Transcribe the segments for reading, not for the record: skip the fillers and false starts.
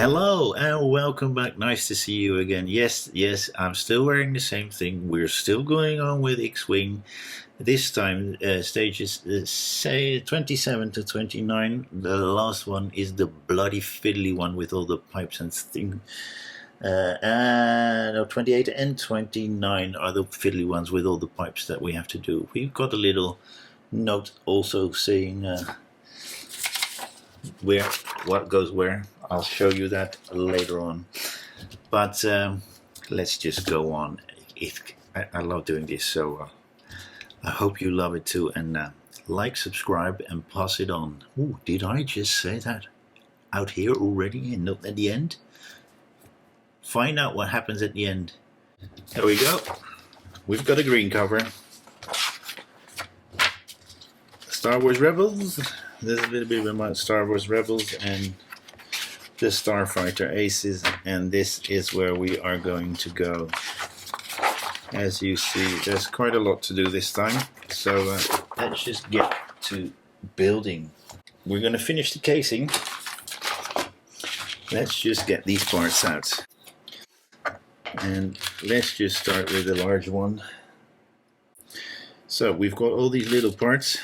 Hello and welcome back. Nice to see you again. Yes, I'm still wearing the same thing. We're still going on with X-Wing. This time stages say 27 to 29. The last one is the bloody fiddly one with all the pipes and thing. And 28 and 29 are the fiddly ones with all the pipes that we have to do. We've got a little note also saying what goes where. I'll show you that later on, but let's just go on. I love doing this, so I hope you love it too, and like, subscribe and pass it on. Ooh, did I just say that out here already and not at the end? Find out what happens at the end. There we go. We've got a green cover. Star Wars Rebels. There's a little bit about Star Wars Rebels and the Starfighter Aces, and this is where we are going to go. As you see, there's quite a lot to do this time, so let's just get to building. We're going to finish the casing. Let's just get these parts out, and let's just start with the large one. So we've got all these little parts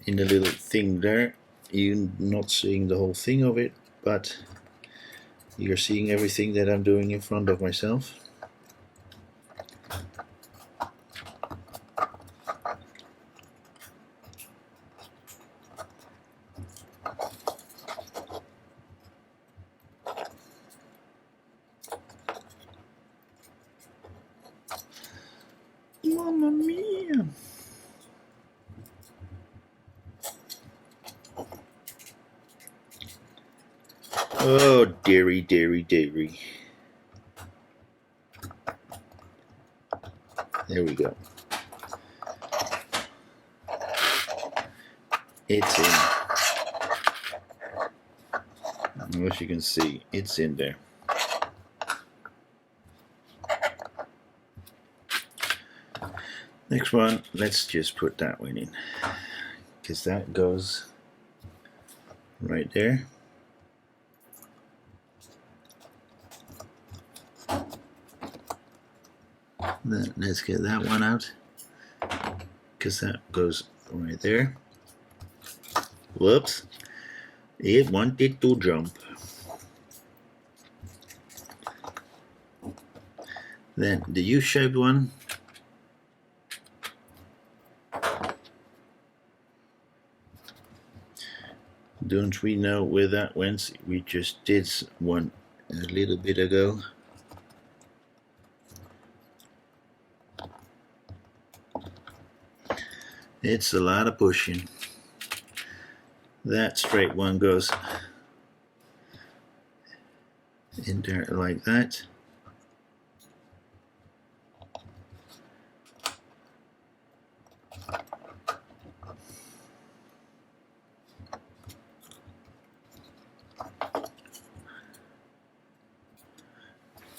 in the little thing there. You're not seeing the whole thing of it, but you're seeing everything that I'm doing in front of myself. Mamma mia! Oh, dearie, dearie, dearie. There we go. It's in. As you can see, it's in there. Next one, let's just put that one in, because that goes right there. Then let's get that one out, because that goes right there. Whoops, it wanted to jump. Then the U-shaped one. Don't we know where that went? We just did one a little bit ago. It's a lot of pushing. That straight one goes in there like that.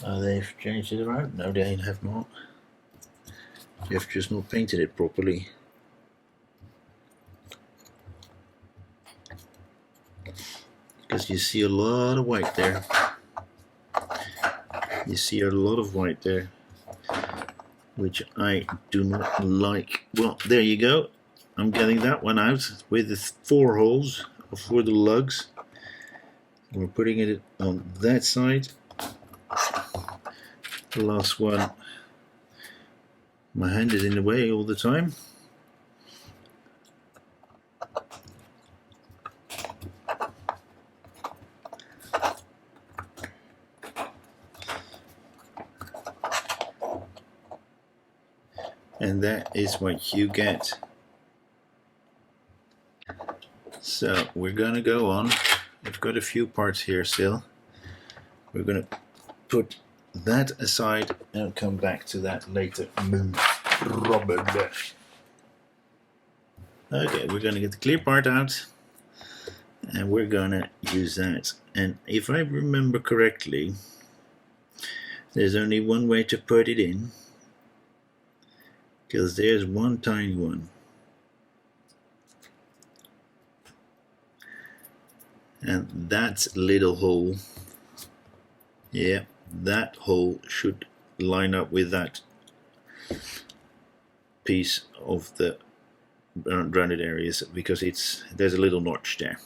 They've changed it around? No, they have not. They've just not painted it properly. Because you see a lot of white there. You see a lot of white there, which I do not like. Well, there you go. I'm getting that one out with the 4 holes for the lugs. We're putting it on that side. The last one. My hand is in the way all the time. And that is what you get. So we're gonna go on. We've got a few parts here still. We're gonna put that aside and come back to that later. Okay, we're gonna get the clear part out, and we're gonna use that. And if I remember correctly, there's only one way to put it in, because there's one tiny one. And that little hole, yeah, that hole should line up with that piece of the rounded areas, because there's a little notch there.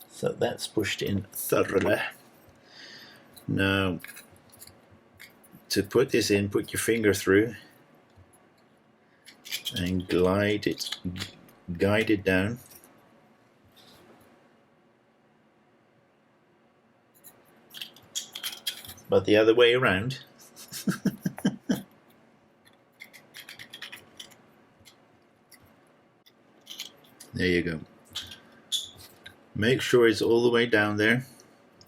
So that's pushed in thoroughly. Now, to put this in, put your finger through and guide it down. But the other way around. There you go. Make sure it's all the way down there,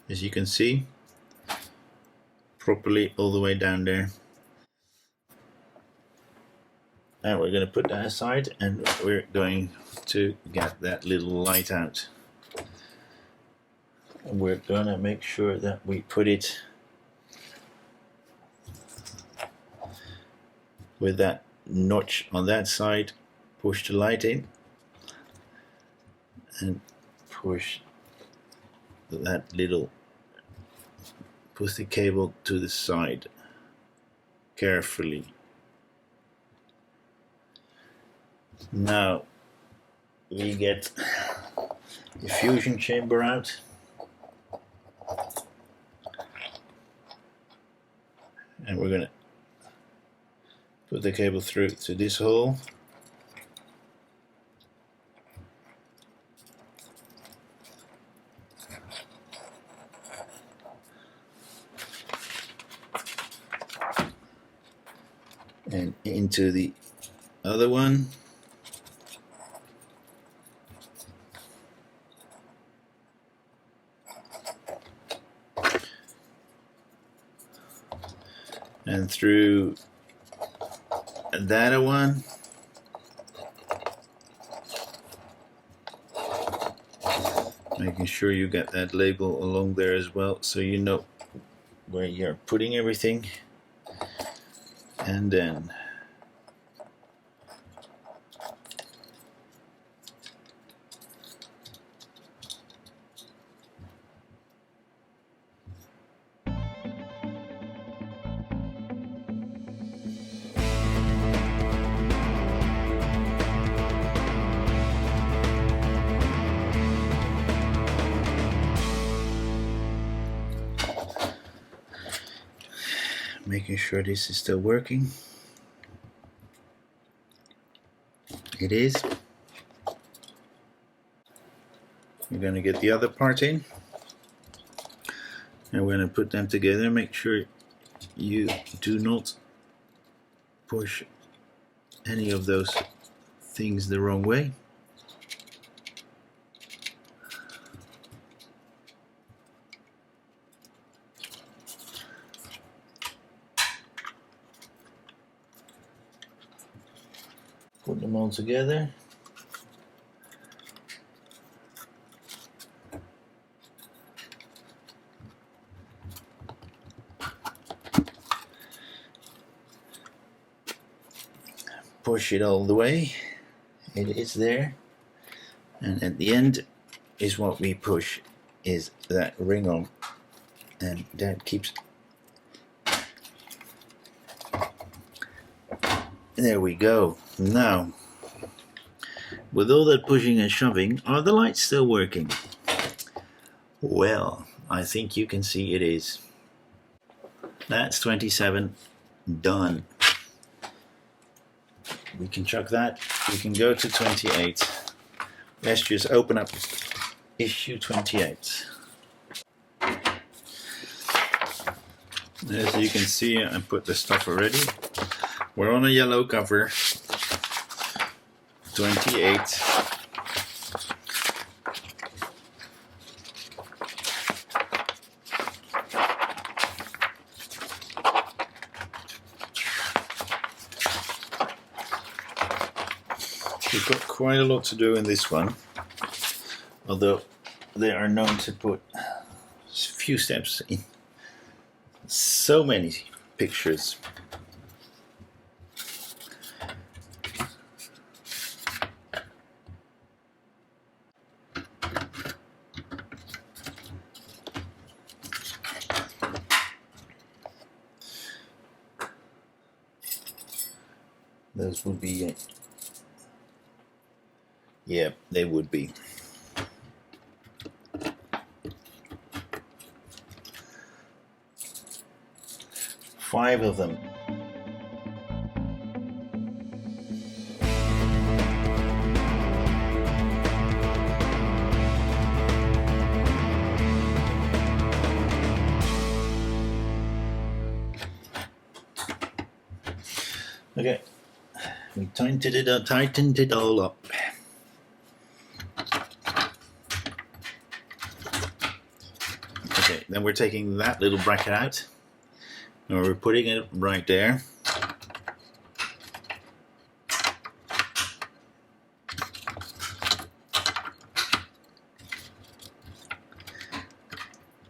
as you can see, properly all the way down there. And we're going to put that aside, and we're going to get that little light out. And we're going to make sure that we put it with that notch on that side. Push the light in and push that little, push the cable to the side carefully. Now we get the fusion chamber out, and we're gonna put the cable through to this hole. And into the other one. And through that one. Making sure you get that label along there as well, so you know where you're putting everything. And then making sure this is still working. It is. We're going to get the other part in, and we're going to put them together. Make sure you do not push any of those things the wrong way. Put them all together. Push it all the way. It is there. And at the end is what we push, is that ring on. And that keeps. There we go. Now, with all that pushing and shoving, are the lights still working? Well, I think you can see it is. That's 27 done. We can chuck that. We can go to 28. Let's just open up issue 28. As you can see, I put the stuff already. We're on a yellow cover. 28. We've got quite a lot to do in this one, although they are known to put a few steps in so many pictures. Those would be, yeah, they would be. Five of them. Okay, we tightened it all up. Okay, then we're taking that little bracket out and we're putting it right there.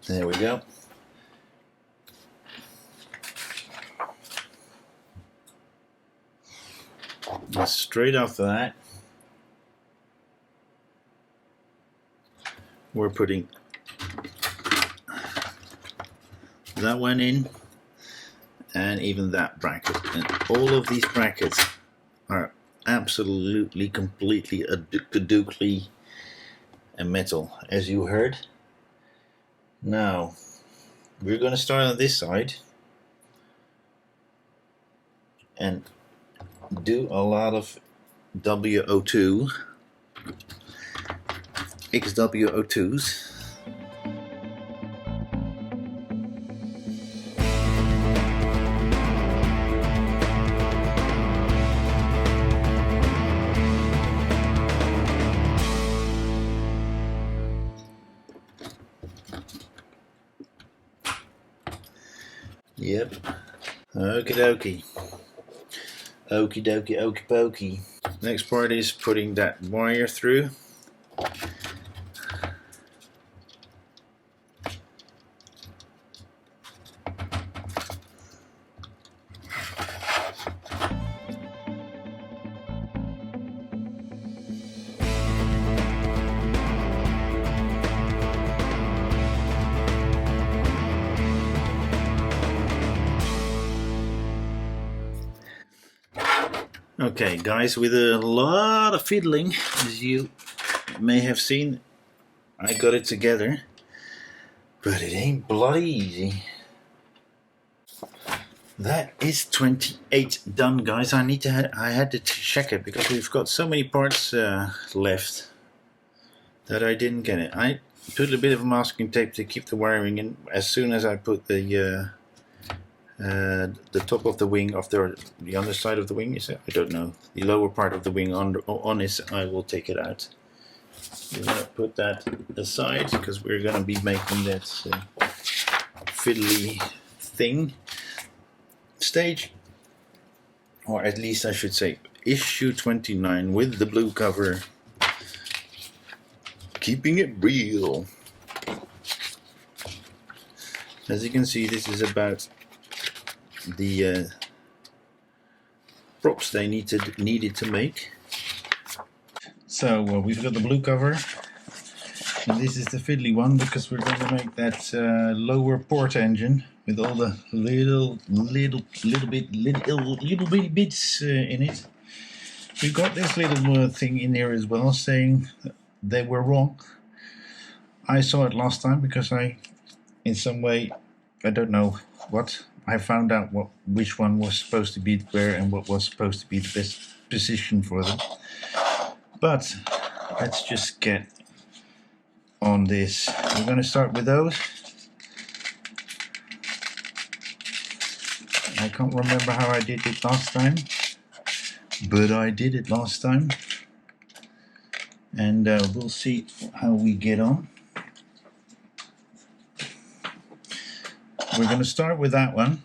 There we go. Straight after that, we're putting that one in, and even that bracket. And all of these brackets are absolutely, completely, kadukely metal, as you heard. Now, we're going to start on this side and do a lot of WO2, XWO2s. Yep. Okie dokie. Okie dokie, okie pokey. Next part is putting that wire through. Okay guys, with a lot of fiddling, as you may have seen, I got it together, but it ain't bloody easy. That is 28 done, guys. I had to check it because we've got so many parts left that I didn't get it. I put a bit of masking tape to keep the wiring in. As soon as I put the top of the wing of the underside of the wing, is it? I don't know. The lower part of the wing on this, I will take it out. We're gonna put that aside because we're gonna be making that fiddly thing stage, or at least I should say issue 29 with the blue cover, keeping it real. As you can see, this is about the props they needed to make. So we've got the blue cover, and this is the fiddly one because we're going to make that lower port engine with all the little bitty bits in it. We've got this little thing in there as well, saying they were wrong. I saw it last time because I, in some way, I don't know what, I found out which one was supposed to be where and what was supposed to be the best position for them. But let's just get on this. We're going to start with those. I can't remember how I did it last time, but I did it last time, and we'll see how we get on. We're going to start with that one.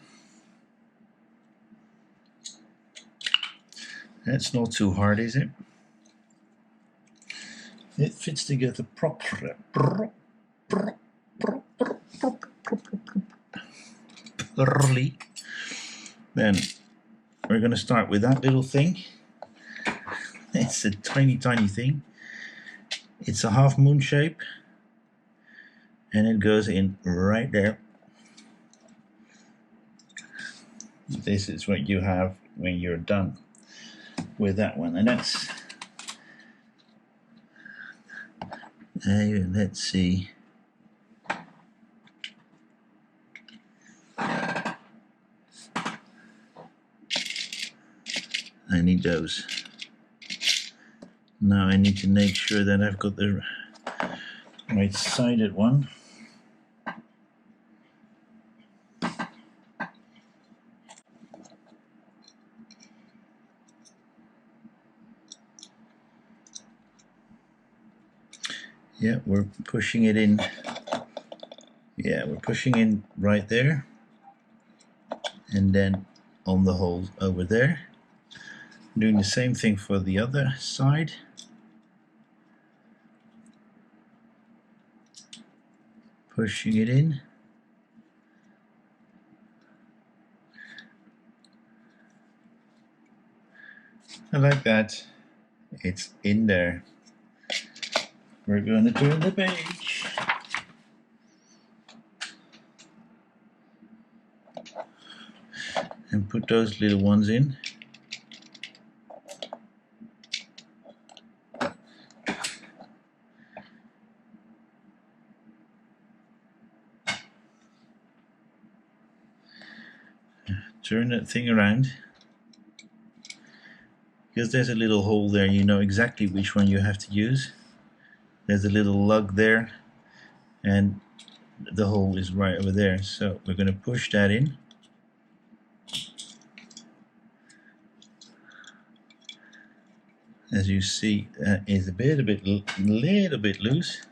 That's not too hard, is it? It fits together properly. Then we're going to start with that little thing. It's a tiny thing. It's a half moon shape, and it goes in right there. This is what you have when you're done. with that one, and that's let's see. I need those. Now I need to make sure that I've got the right sided one. Yeah, we're pushing it in. Yeah, we're pushing in right there, and then on the hole over there. Doing the same thing for the other side. Pushing it in. I like that. It's in there. We're going to turn the page. And put those little ones in. Turn that thing around. Because there's a little hole there, you know exactly which one you have to use. There's a little lug there, and the hole is right over there. So we're going to push that in. As you see, that is a little bit loose.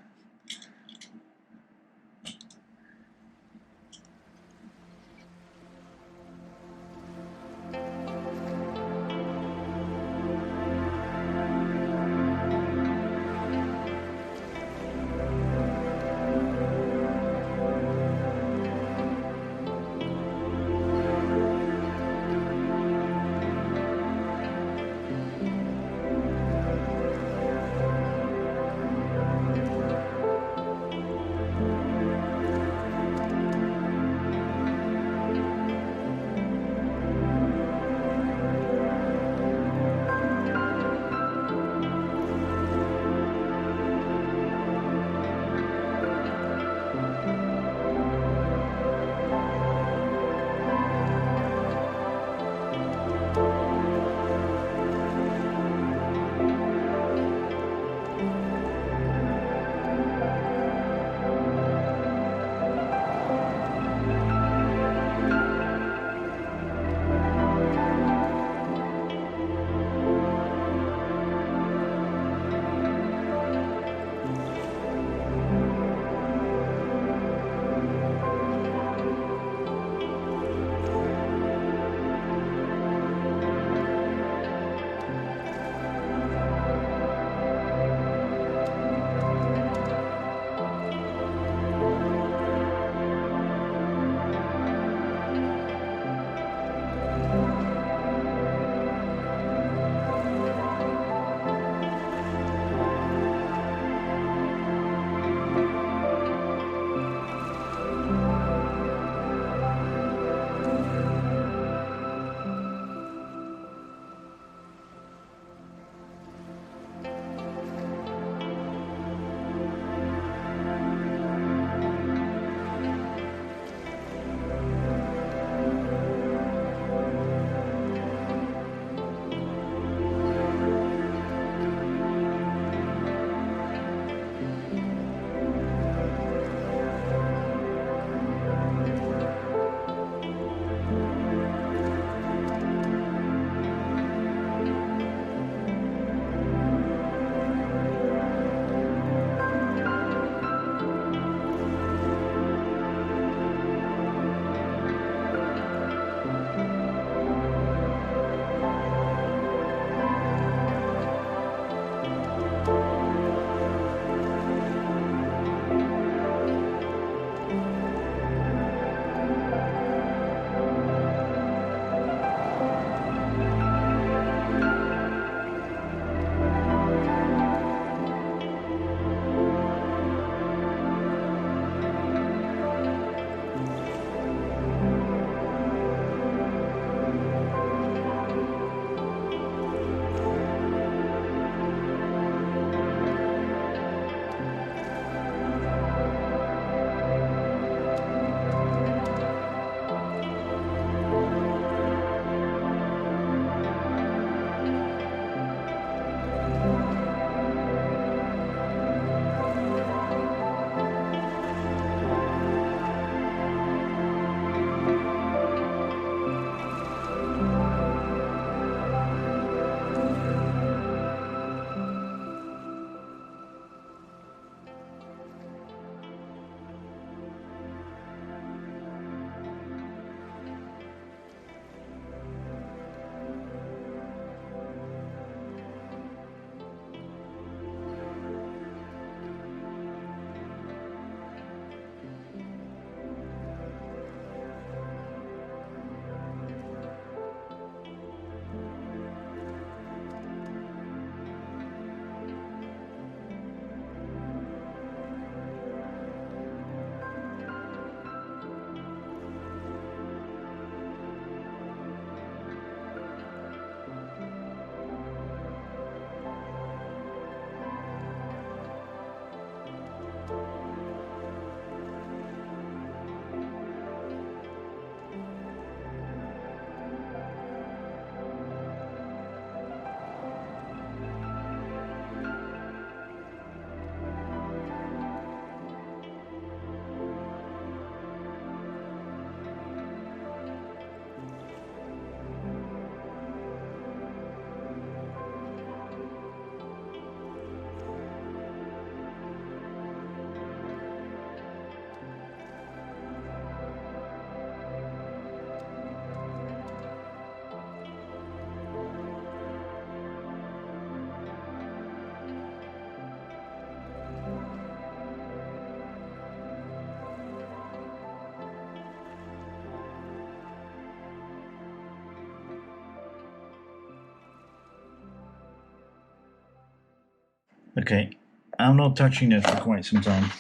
Okay, I'm not touching it for quite some time.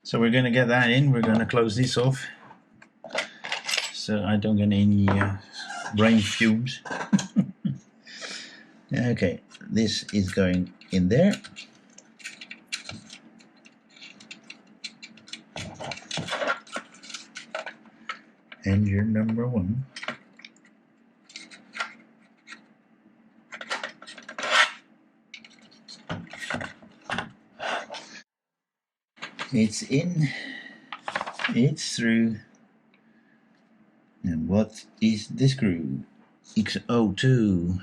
So we're going to get that in. We're going to close this off so I don't get any brain fumes. Okay, this is going in there. Engine number 1. It's in, it's through. And what is the screw? IXO.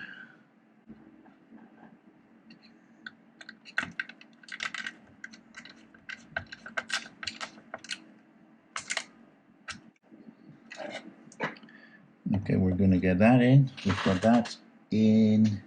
Okay, we're going to get that in. We've got that in.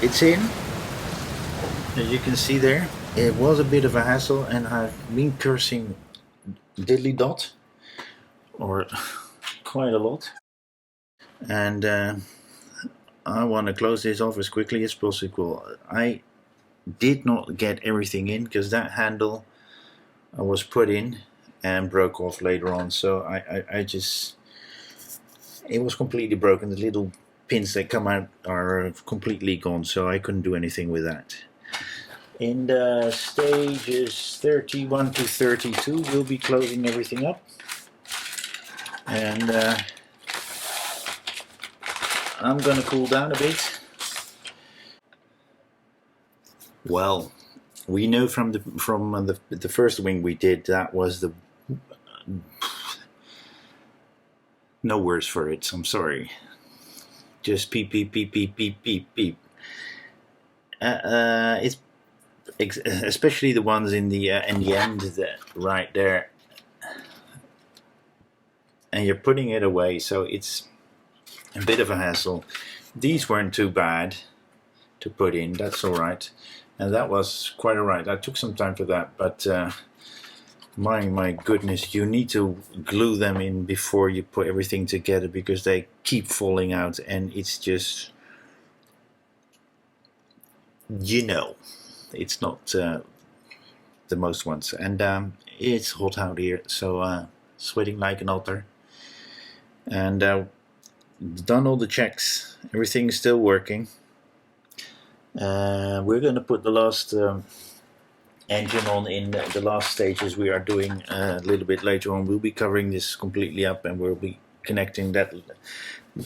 It's in, as you can see there. It was a bit of a hassle, and I've been cursing diddly dot, or quite a lot, and I want to close this off as quickly as possible. I did not get everything in because that handle was put in and broke off later on, so I just, it was completely broken. The little pins that come out are completely gone, so I couldn't do anything with that. In the stages 31 to 32 we'll be closing everything up, and I'm gonna cool down a bit. Well, we know from the first wing we did, that was the no words for it, I'm sorry, just beep beep beep beep beep beep beep. It's especially the ones in the end there, right there, and you're putting it away, so it's a bit of a hassle. These weren't too bad to put in, that's alright, and that was quite alright. I took some time for that, but my goodness, you need to glue them in before you put everything together, because they keep falling out, and it's just, you know, it's not the most ones. And it's hot out here, so sweating like an otter. And done all the checks, everything's still working. We're going to put the last engine on in the last stages we are doing a little bit later on. We'll be covering this completely up, and we'll be connecting that,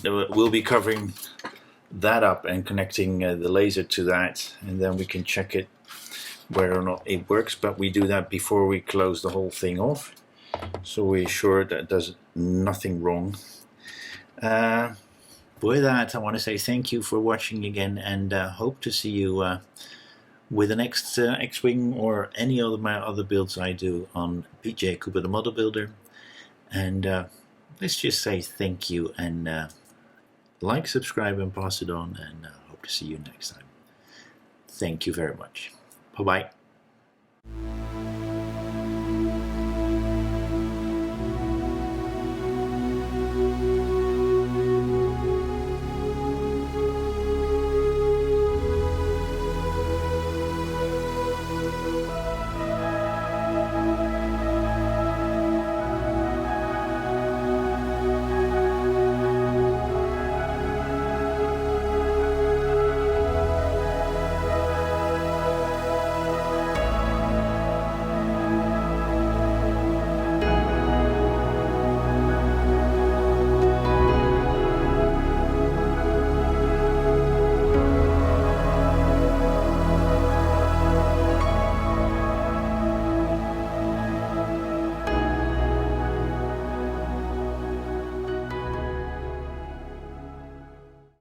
we'll be covering that up and connecting the laser to that, and then we can check it whether or not it works. But we do that before we close the whole thing off, so we're sure that there's nothing wrong. With that, I want to say thank you for watching again, and hope to see you with the next X-Wing or any other my other builds I do on PJ Cooper the Model Builder. And let's just say thank you, and like, subscribe, and pass it on, and hope to see you next time. Thank you very much. Bye bye.